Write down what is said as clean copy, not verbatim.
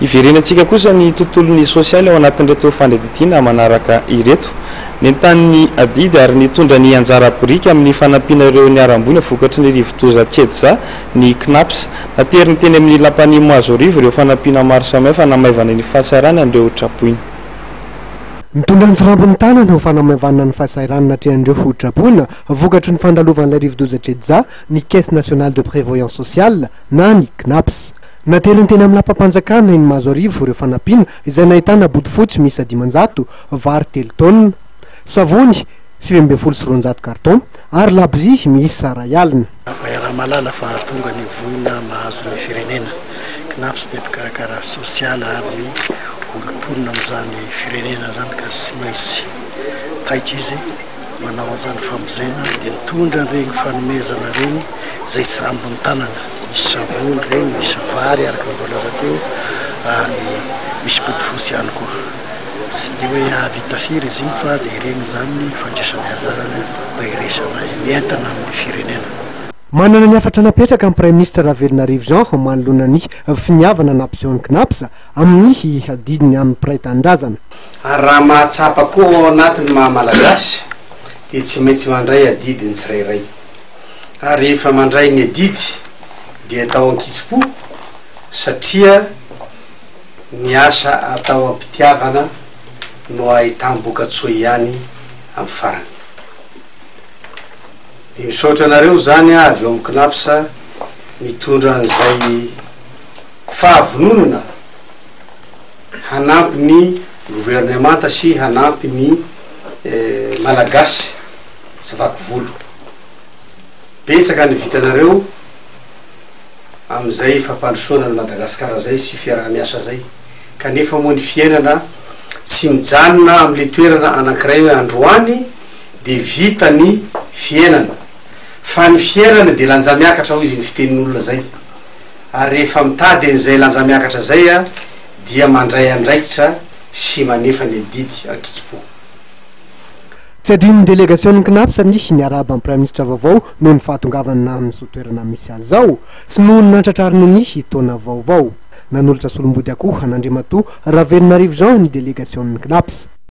iverenantsika kosa ny tontolon'ny sosialy ao anatin'reto fandretettina manaraka ireto nentany adidy ary nitondra ny anjara borika amin'ny fanampiana ireo ny aram-boina vokatry ny rivotoza tsedza ny knaps nateriny teny amin'ny lampany moazorivo ireo fanampiana maro samihafa namaivana ny fahasairana andreo trapoina mitondra ny tsirambony tanana ho fanamaivana ny fahasairana atrehandreo ho trapoina vokatry ny fandalovan'ilay rivotoza tsedza ny caisse nationale de prévoyance sociale na ny knaps nateliny teny amin'ny lampam-panjakana iny mazoarivo ireo fanampiana izay nahitana body fotsy misy 10 vary 3 tonnes savony 720 carton ary labozia misy ray alina raha malala fa tonga ny voina mahazo ny firenena knaps de karakara social ary olomponina amin'izany firenena zany ka sy maintsy taitra izy manao an'izany famozena dia nitondra regny fanomezana regny izay sy rambony tanana misy savony regny misy vary araka mivolaza teo ary misy botifosy ihany koa sy dia hoe avita firy izy igny fa dia regny zany fandraisana azarana bahiresana mientana amin'ny firenena manana ny afatra napetraka amin'ny prime ministre Ravelonarivo Jean manoloana ny finiavana napsion knaps amin'ny hadidiny amin'ny pray-tandrazana raha mahatsapa koa ao anatiny mahamalagasy dia tsy maintsy mandray adidiny tsirairay ary rehefa mandray ny adidy dia atao ankitsy-po satria ny asa atao ampitiavana no ahitam-bokatsoa ihany amin'ny farany dia misaotra anareo zany avy eo amin'ny knapsa mitondra an'izay fahavononana hanampy ny gouvernemanta sy hanampy ny malagasy tsy vaky volo betsaka ny vitanareo amin'izay fampandrosoana ny Madagasikara zay sy fiaraha-miasa zay kanefa moa ny fiainana tsy mijanona amin'le toerana anankiray hoe androany dia vita ny fiainana fa ny fiainana dia lanja miakatra ho izy ny fitenin'olona zay ary rehefa mitady an'izay lanja miakatra zay a dia mandray andraikitra sy manefa ny adidy ankitsy-po tsy adinony délégation ny knaps ny niaraba amin'ny prime ministre vaovao noho ny fahatongavana amin'izao toerana misy azy zao sy noho ny nantratrariny ny taona vaovao nanolotra solom-body akoho anandrimatoa Ravelonarivo Jean ny délégation ny knaps